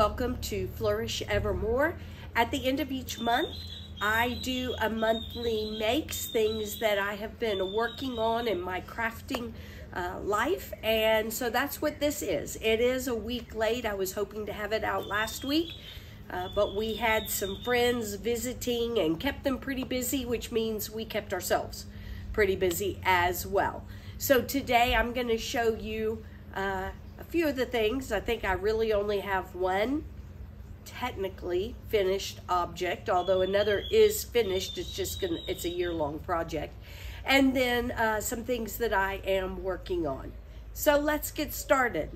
welcome to Flourish Evermore. At the end of each month, I do a monthly makes, things that I have been working on in my crafting life, and so that's what this is. It is a week late. I was hoping to have it out last week, but we had some friends visiting and kept them pretty busy, which means we kept ourselves pretty busy as well. So today I'm going to show you a few of the things. I think I really only have one technically finished object, although another is finished. It's a year-long project. And then some things that I am working on. So let's get started.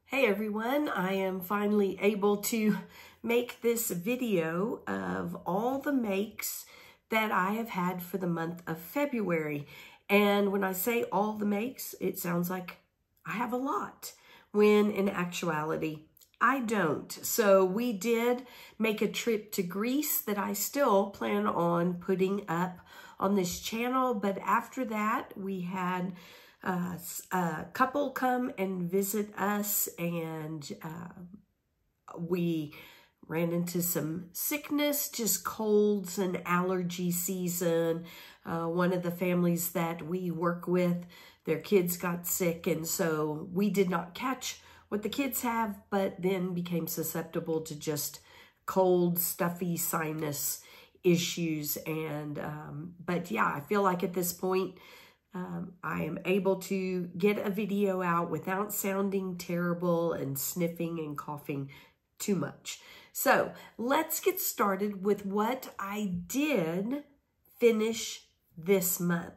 Hey everyone, I am finally able to make this video of all the makes that I have had for the month of February. And when I say all the makes, it sounds like I have a lot, when in actuality, I don't. So we did make a trip to Greece that I still plan on putting up on this channel. But after that, we had a couple come and visit us, and we ran into some sickness, just colds and allergy season. One of the families that we work with, their kids got sick, and so we did not catch what the kids have, but then became susceptible to just cold, stuffy sinus issues. And but yeah, I feel like at this point, I am able to get a video out without sounding terrible and sniffing and coughing too much. So let's get started with what I did finish this month.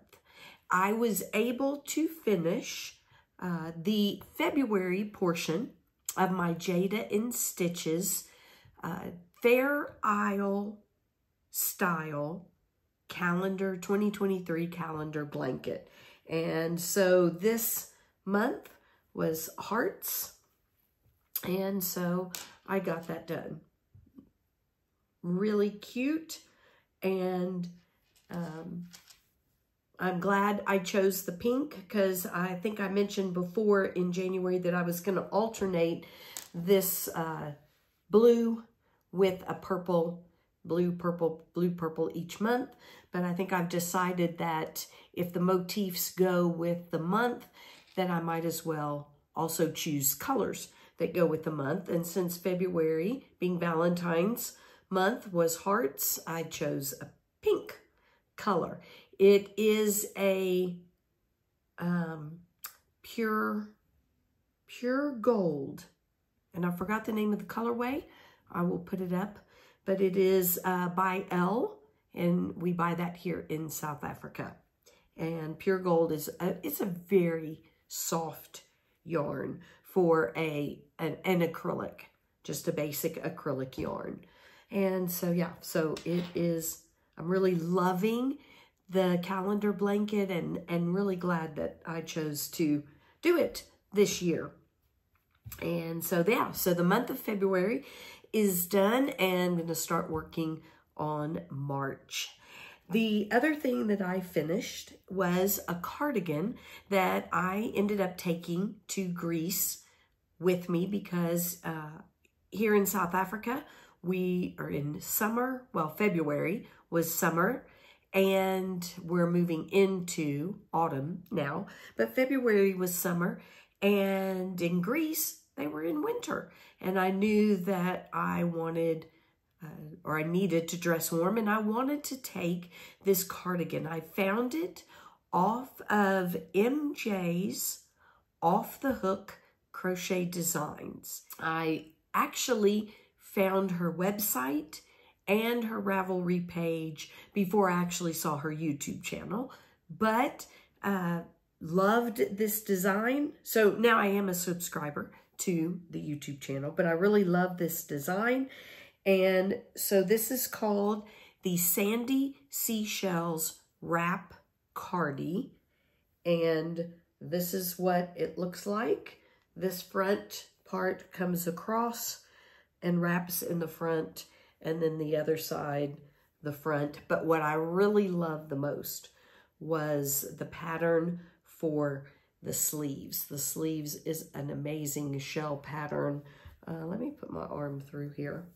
I was able to finish the February portion of my Jada in Stitches Fair Isle style calendar 2023 calendar blanket. And so this month was hearts, and so I got that done. Really cute, and I'm glad I chose the pink, because I think I mentioned before in January that I was going to alternate this blue with a purple, blue, purple each month. But I think I've decided that if the motifs go with the month, then I might as well also choose colors that go with the month. And since February, being Valentine's month, was hearts, I chose a pink color. It is a pure gold, and I forgot the name of the colorway. I will put it up, but it is by Elle, and we buy that here in South Africa. And pure gold is it's a very soft yarn for an acrylic, just a basic acrylic yarn. And so yeah, so it is. I'm really loving the calendar blanket, and really glad that I chose to do it this year. And so yeah, so the month of February is done, and I'm going to start working on March. The other thing that I finished was a cardigan that I ended up taking to Greece with me, because here in South Africa, we are in summer. Well, February was summer, and we're moving into autumn now, but February was summer, and in Greece, they were in winter. And I knew that I wanted, or I needed to dress warm, and I wanted to take this cardigan. I found it off of MJ's Off the Hook Crochet Designs. I actually found her website and her Ravelry page before I actually saw her YouTube channel, but loved this design. So now I am a subscriber to the YouTube channel, but I really love this design. And so this is called the Sandy Seashells Wrap Cardi, and this is what it looks like. This front part comes across and wraps in the front, and then the other side, the front. But what I really loved the most was the pattern for the sleeves. The sleeves is an amazing shell pattern Let me put my arm through here,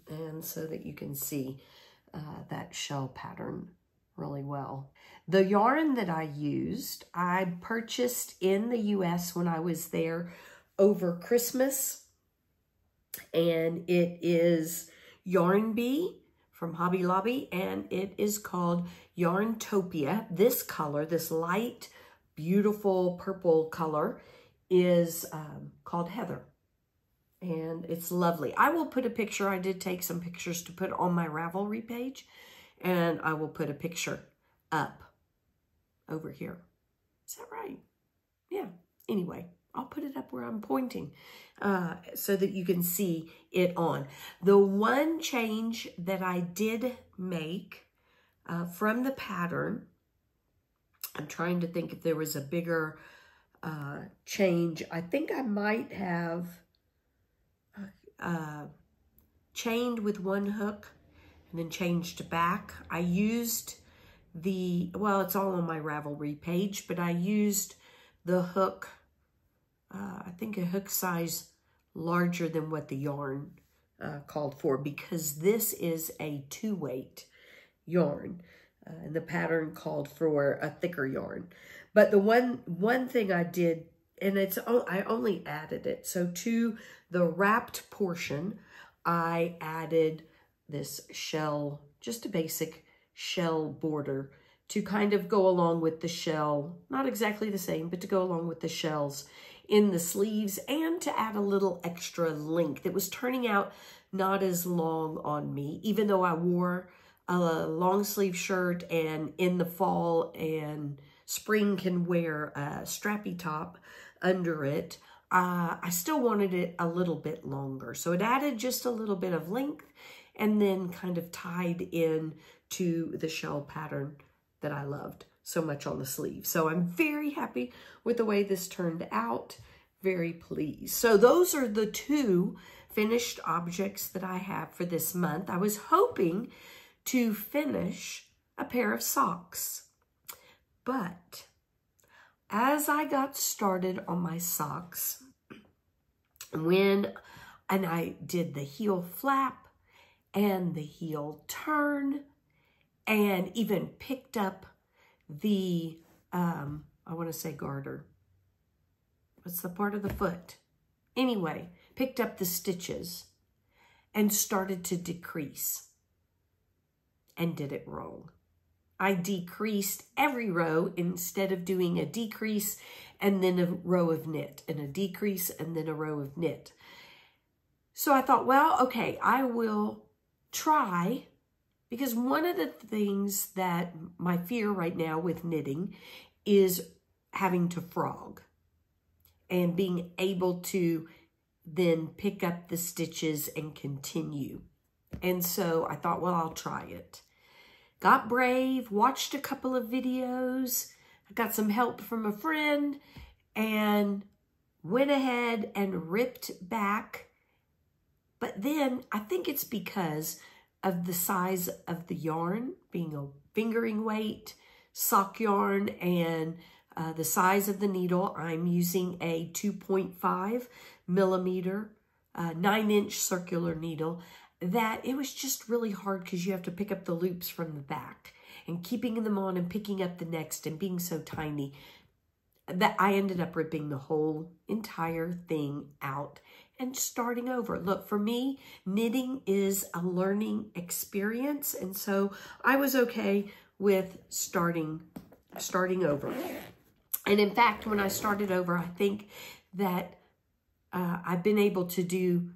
and so that you can see that shell pattern really well. The yarn that I used, I purchased in the US when I was there over Christmas, and it is Yarn Bee from Hobby Lobby, and it is called Yarntopia. This color, this light, beautiful purple color, is called Heather, and it's lovely. I will put a picture. I did take some pictures to put on my Ravelry page, and I will put a picture up over here. Is that right? Yeah. Anyway, I'll put it up where I'm pointing so that you can see it on. The one change that I did make from the pattern, I'm trying to think if there was a bigger change. I think I might have chained with one hook and then changed back. I used well, it's all on my Ravelry page, but I used the hook, I think a hook size larger than what the yarn called for, because this is a 2-weight yarn, and the pattern called for a thicker yarn. But the one thing I did, and I only added it, so to the wrapped portion, I added this shell, just a basic shell border to kind of go along with the shell, not exactly the same, but to go along with the shells in the sleeves, and to add a little extra length. It was turning out not as long on me, even though I wore a long sleeve shirt, and in the fall and spring can wear a strappy top under it. I still wanted it a little bit longer, so it added just a little bit of length and then kind of tied in to the shell pattern that I loved so much on the sleeve. So I'm very happy with the way this turned out. Very pleased. So those are the 2 finished objects that I have for this month. I was hoping to finish a pair of socks, but as I got started on my socks, and I did the heel flap and the heel turn, and even picked up the, I want to say garter. What's the part of the foot? Anyway, picked up the stitches and started to decrease, and did it wrong. I decreased every row instead of doing a decrease and then a row of knit, and a decrease and then a row of knit. So I thought, well, okay, I will try, because one of the things that my fear right now with knitting is having to frog and being able to then pick up the stitches and continue. And so I thought, well, I'll try it. Got brave, watched a couple of videos, I got some help from a friend, and went ahead and ripped back. But then I think it's because of the size of the yarn, being a fingering weight sock yarn, and the size of the needle. I'm using a 2.5 millimeter 9-inch circular needle, that it was just really hard because you have to pick up the loops from the back and keeping them on and picking up the next, and being so tiny that I ended up ripping the whole entire thing out and starting over. Look, for me, knitting is a learning experience, and so I was okay with starting over. And in fact, when I started over, I think that I've been able to do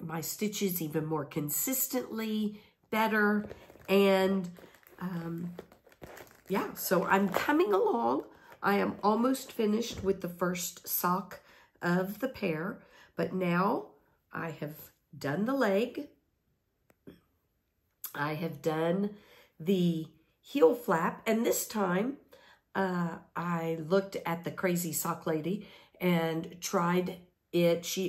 my stitches even more consistently, better, and yeah, so I'm coming along. I am almost finished with the first sock of the pair, but now I have done the leg. I have done the heel flap, and this time I looked at the Crazy Sock Lady and tried it.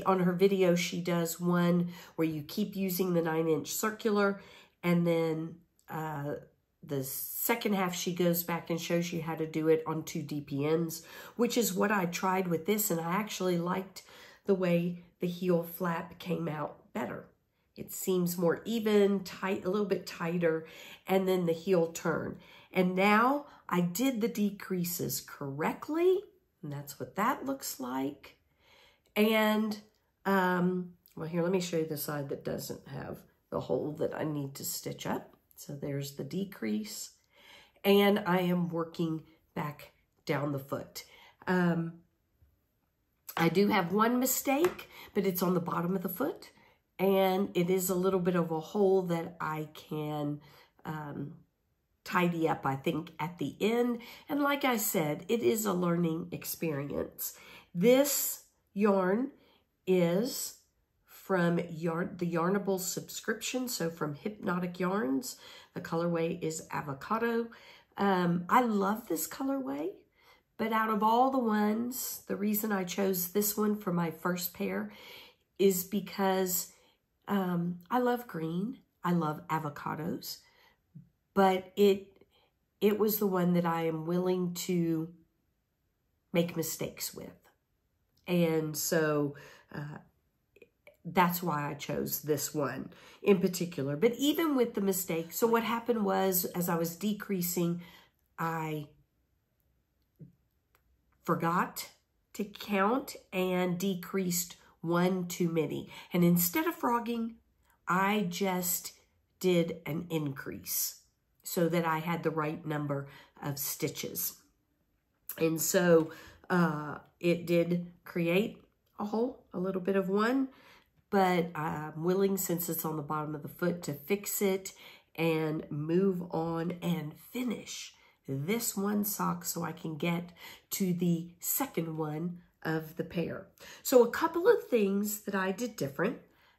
On her video, she does one where you keep using the 9-inch circular, and then the second half she goes back and shows you how to do it on 2 DPNs, which is what I tried with this, and I actually liked the way the heel flap came out better. It seems more even, tight, a little bit tighter, and then the heel turn. And now I did the decreases correctly, and that's what that looks like. And, well, here, let me show you the side that doesn't have the hole that I need to stitch up. So there's the decrease, and I am working back down the foot. I do have one mistake, but it's on the bottom of the foot, and it is a little bit of a hole that I can tidy up, I think, at the end. And like I said, it is a learning experience. This yarn is from the Yarnable subscription, so from Hypnotic Yarns. The colorway is Avocado. I love this colorway, but out of all the ones, the reason I chose this one for my first pair is because I love green. I love avocados, but it was the one that I am willing to make mistakes with. And so that's why I chose this one in particular. But even with the mistake, so what happened was, as I was decreasing, I forgot to count and decreased one too many. And instead of frogging, I just did an increase so that I had the right number of stitches. And so it did create a hole, a little bit of one, but I'm willing, since it's on the bottom of the foot, to fix it and move on and finish this one sock so I can get to the second one of the pair. So a couple of things that I did different.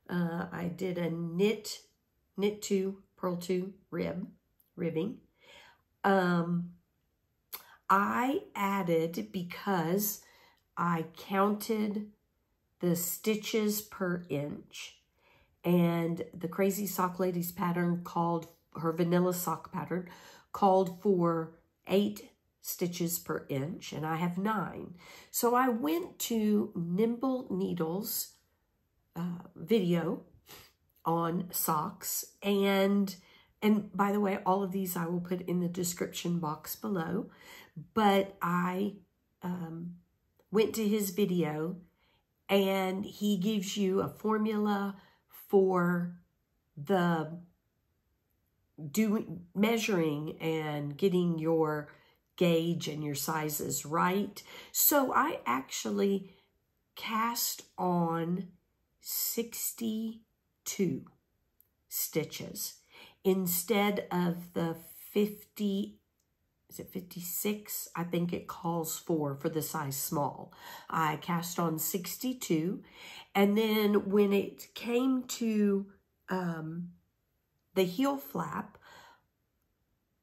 I did a knit to, purl to ribbing. I added, because I counted the stitches per inch, and the Crazy Sock Ladies pattern called, her vanilla sock pattern called for 8 stitches per inch, and I have 9. So I went to Nimble Needles video on socks, and by the way, all of these I will put in the description box below, but I went to his video, and he gives you a formula for the measuring and getting your gauge and your sizes right. So I actually cast on 62 stitches instead of the 50, is it 56? I think it calls for the size small. I cast on 62, and then when it came to the heel flap,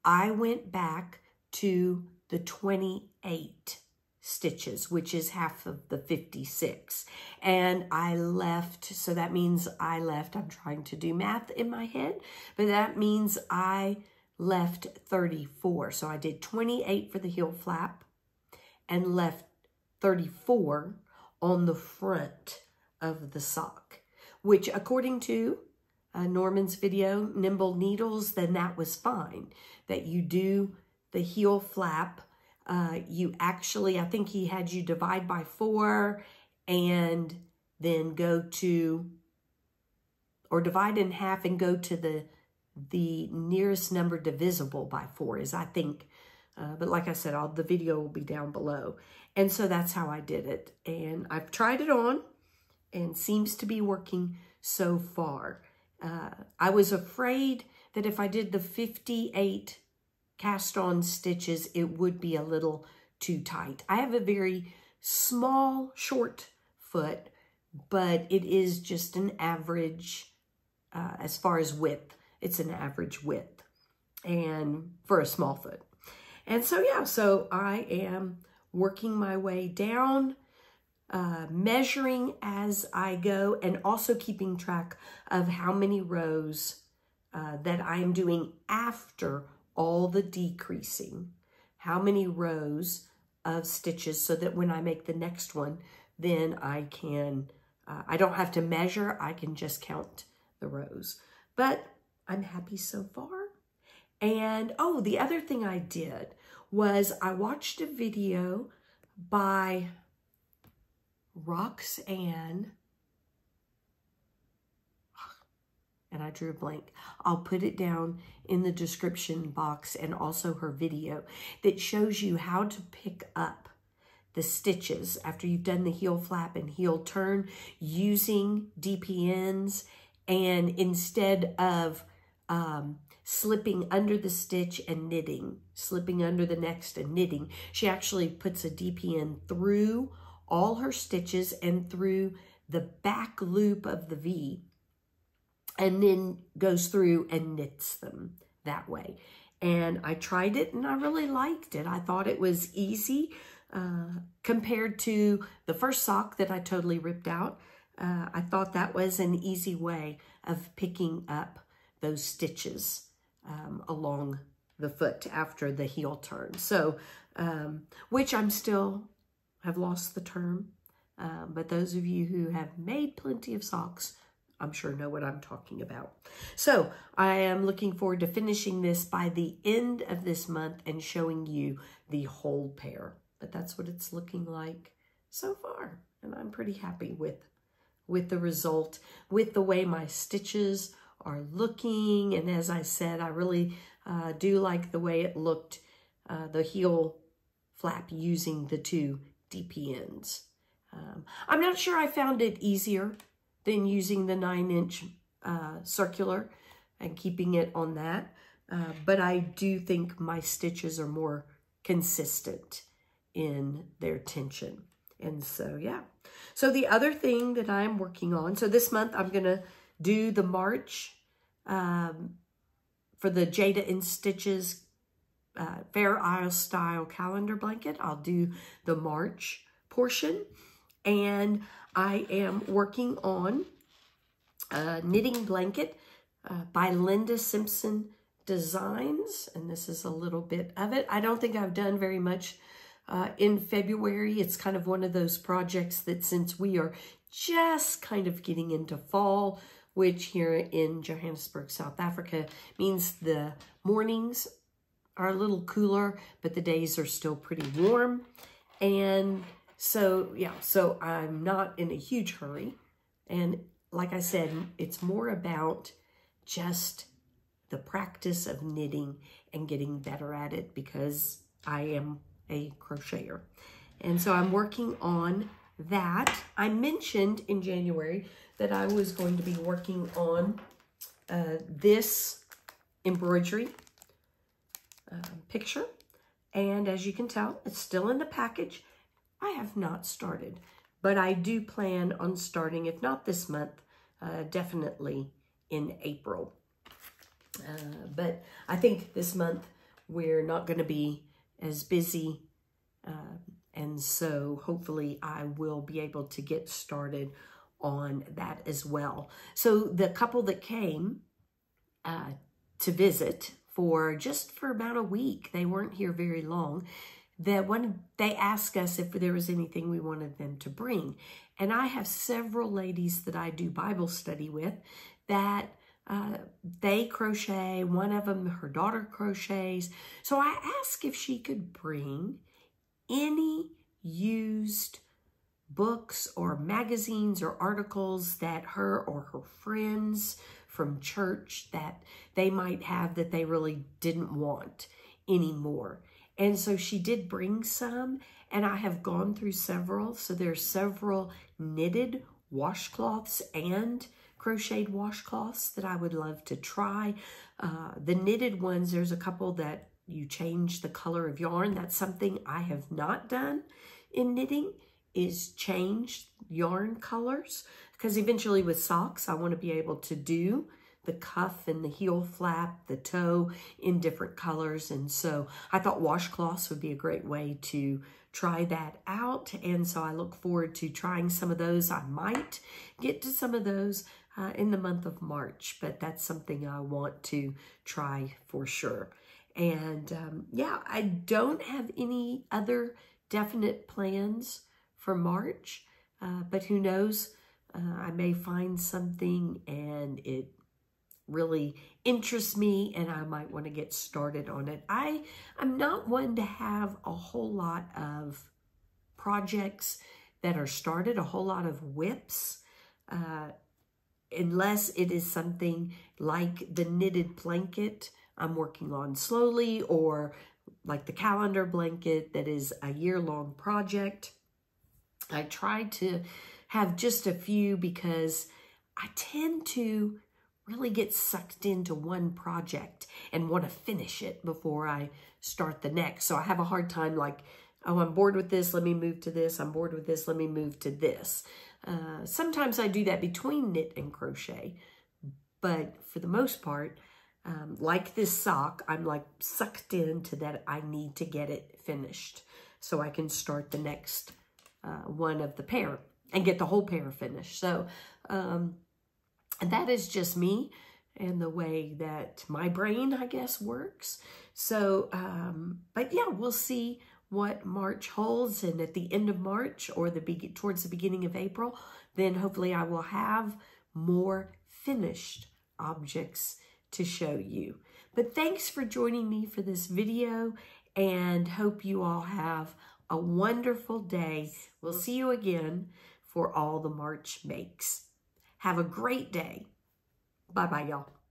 I went back to the 28 stitches, which is half of the 56. And I left, so that means I left, I'm trying to do math in my head, but that means I left 34. So I did 28 for the heel flap and left 34 on the front of the sock, which according to Norman's video, Nimble Needles, then that was fine. That you do the heel flap, you actually, I think he had you divide by 4 and then go to, or divide in half and go to the nearest number divisible by 4 is, I think, but like I said, the video will be down below. And so that's how I did it. And I've tried it on and seems to be working so far. I was afraid that if I did the 58 cast on stitches, it would be a little too tight. I have a very small, short foot, but it is just an average, as far as width, it's an average width, and for a small foot. And so, yeah, so I am working my way down, measuring as I go, and also keeping track of how many rows that I'm doing after all the decreasing, how many rows of stitches, so that when I make the next one, then I can I don't have to measure. I can just count the rows. But I'm happy so far. And, oh, the other thing I did was I watched a video by Roxanne, and I drew a blank. I'll put it down in the description box, and also her video that shows you how to pick up the stitches after you've done the heel flap and heel turn using DPNs, and instead of slipping under the stitch and knitting, slipping under the next and knitting, she actually puts a DPN through all her stitches and through the back loop of the V, and then goes through and knits them that way. And I tried it and I really liked it. I thought it was easy compared to the first sock that I totally ripped out. I thought that was an easy way of picking up those stitches along the foot after the heel turn. So, which I'm still have lost the term, but those of you who have made plenty of socks, I'm sure know what I'm talking about. So I am looking forward to finishing this by the end of this month and showing you the whole pair. But that's what it's looking like so far. And I'm pretty happy with the result, with the way my stitches are looking. And as I said, I really do like the way it looked, the heel flap using the two DPNs. I'm not sure I found it easier than using the 9-inch circular and keeping it on that. But I do think my stitches are more consistent in their tension. And so, yeah. So the other thing that I'm working on, so this month I'm going to do the March for the Jada in Stitches Fair Isle Style calendar blanket. I'll do the March portion. And I am working on a knitting blanket by Linda Simpson Designs. And this is a little bit of it. I don't think I've done very much in February. It's kind of one of those projects that, since we are just kind of getting into fall, which here in Johannesburg, South Africa, means the mornings are a little cooler, but the days are still pretty warm. And so, yeah, so I'm not in a huge hurry. And like I said, it's more about just the practice of knitting and getting better at it, because I am a crocheter. And so I'm working on that. I mentioned in January that I was going to be working on this embroidery picture. And as you can tell, it's still in the package. I have not started, but I do plan on starting, if not this month, definitely in April. But I think this month we're not going to be as busy, and so hopefully I will be able to get started on that as well. So the couple that came to visit for about a week, they weren't here very long, they asked us if there was anything we wanted them to bring. And I have several ladies that I do Bible study with that they crochet. One of them, her daughter crochets. So I asked if she could bring any used books or magazines or articles that her or her friends from church that they might have that they really didn't want anymore. And so she did bring some, and I have gone through several. So there's several knitted washcloths and crocheted washcloths that I would love to try. The knitted ones, there's a couple that you change the color of yarn. That's something I have not done in knitting, is change yarn colors. Because eventually with socks, I want to be able to do the cuff and the heel flap, the toe in different colors. And so I thought washcloths would be a great way to try that out. And so I look forward to trying some of those. I might get to some of those in the month of March, but that's something I want to try for sure. And yeah, I don't have any other definite plans for March, but who knows? I may find something and it really interests me and I might want to get started on it. I'm not one to have a whole lot of projects that are started, a whole lot of whips, unless it is something like the knitted blanket I'm working on slowly, or like the calendar blanket that is a year-long project. I try to have just a few because I tend to really get sucked into one project and want to finish it before I start the next. So I have a hard time like, oh, I'm bored with this, let me move to this. I'm bored with this, let me move to this. Sometimes I do that between knit and crochet, but for the most part, like this sock, I'm like sucked into that I need to get it finished so I can start the next one of the pair and get the whole pair finished. So, and that is just me and the way that my brain, I guess, works. So, but yeah, we'll see what March holds. And at the end of March or towards the beginning of April, then hopefully I will have more finished objects to show you. But thanks for joining me for this video and hope you all have a wonderful day. We'll see you again for all the March makes. Have a great day. Bye-bye, y'all.